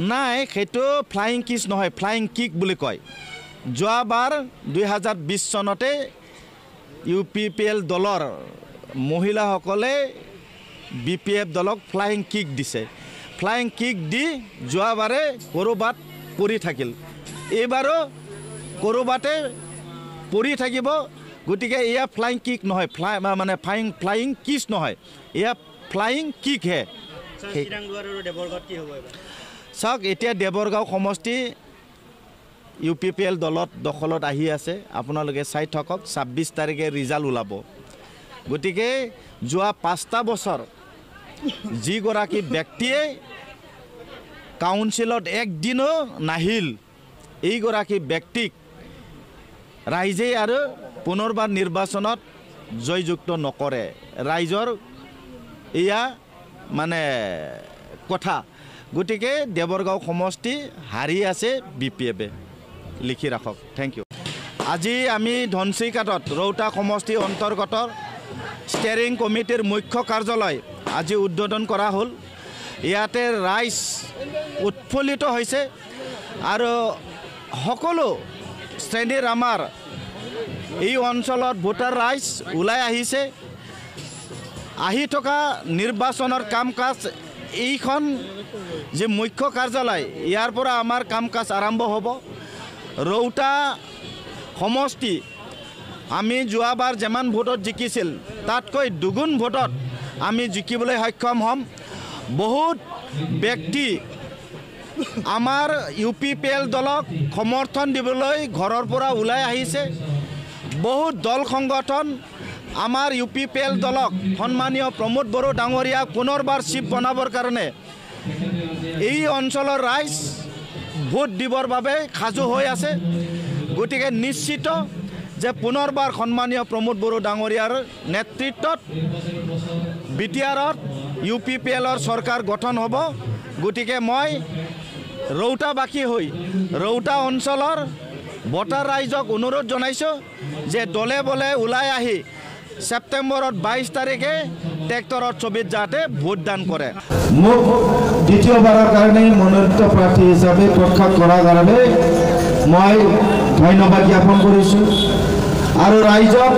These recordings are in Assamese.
নাই সেইটো ফ্লাইং কিছ নহয়, ফ্লাইং কিক বুলি কয়। যোৱাবাৰ 2020 চনতে UPPL দলৰ মহিলাসকলে BPF দলক ফ্লাইং কিক দিছে। ফ্লাইং কিক দি যোৱাবাৰে ক'ৰবাত পৰি থাকিল, এইবাৰো ক'ৰবাতে পৰি থাকিব। গতিকে এয়া ফ্লাইং কিক নহয়, মানে ফ্লাইং কিছ নহয়, এয়া ফ্লাইং কিক হে। চাওক, এতিয়া দেৱৰগাঁও সমষ্টি UPPL দলত দখলত আহি আছে। আপোনালোকে চাই থাকক, 26 তাৰিখে ৰিজাল্ট ওলাব। গতিকে যোৱা 5টা বছৰ যিগৰাকী ব্যক্তিয়ে কাউন্সিলত একদিনো নাহিল, এইগৰাকী ব্যক্তিক ৰাইজে আৰু পুনৰবাৰ নিৰ্বাচনত জয়যুক্ত নকৰে। ৰাইজৰ এয়া মানে কথা। গতিকে দেৱৰগাঁও সমষ্টি হাৰি আছে BPF-এ। লিখি ৰাখক। Thank you. আজি আমি ধনচিকাটত ৰৌতা সমষ্টি অন্তৰ্গত ষ্টেৰিং কমিটিৰ মুখ্য কাৰ্যালয় আজি উদ্বোধন কৰা হ'ল। ইয়াতে ৰাইজ উৎফুল্লিত হৈছে আৰু সকলো শ্ৰেণীৰ আমাৰ এই অঞ্চলত ভোটাৰ ৰাইজ ওলাই আহিছে। আহি থকা নিৰ্বাচনৰ কাম কাজ এইখন যে মুখ্য কাৰ্যালয়, ইয়াৰ পৰা আমাৰ কাম কাজ আৰম্ভ হ'ব। ৰৌতা সমষ্টি আমি যোৱাবাৰ যিমান ভোটত জিকিছিল তাতকৈ দুগুণ ভোটত আমি জিকিবলৈ সক্ষম হ'ম। বহুত ব্যক্তি আমাৰ UPPL দলক সমৰ্থন দিবলৈ ঘৰৰ পৰা ওলাই আহিছে। বহুত দল সংগঠন আমাৰ UPPL দলক সন্মানীয় প্ৰমোদ বড়ো ডাঙৰীয়াক পুনৰবাৰ চিফ বনাবৰ কাৰণে এই অঞ্চলৰ ৰাইজ ভোট দিবৰ বাবে সাজু হৈ আছে। গতিকে নিশ্চিত যে পুনৰবাৰ সন্মানীয় প্ৰমোদ বড়ো ডাঙৰীয়াৰ নেতৃত্বত BTR-ত UPPL-ৰ চৰকাৰ গঠন হ'ব। গতিকে মই ৰৌতাবাসী হৈ ৰৌতা অঞ্চলৰ ভোটাৰ ৰাইজক অনুৰোধ জনাইছোঁ যে দলে বলে ওলাই আহি ছেপ্টেম্বৰত 22 তাৰিখে ট্ৰেক্টৰৰ ছবিত যাতে ভোটদান কৰে। মোক দ্বিতীয়বাৰৰ কাৰণে মনোনীত প্ৰাৰ্থী হিচাপে প্ৰখ্যাত কৰাৰ কাৰণে মই ধন্যবাদ জ্ঞাপন কৰিছোঁ। আৰু ৰাইজক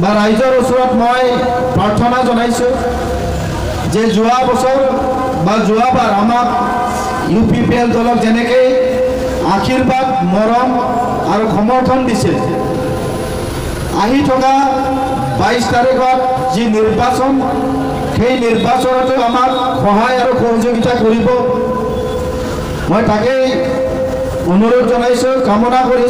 বা ৰাইজৰ ওচৰত মই প্ৰাৰ্থনা জনাইছোঁ যে যোৱা বছৰ বা যোৱাবাৰ আমাক UPPL দলক যেনেকৈ আশীৰ্বাদ, মৰম আৰু সমৰ্থন দিছিল, আহি থকা 22 তাৰিখত যি নিৰ্বাচন, সেই নিৰ্বাচনতো আমাক সহায় আৰু সহযোগিতা কৰিব। মই তাকেই অনুৰোধ জনাইছোঁ, কামনা কৰিছোঁ।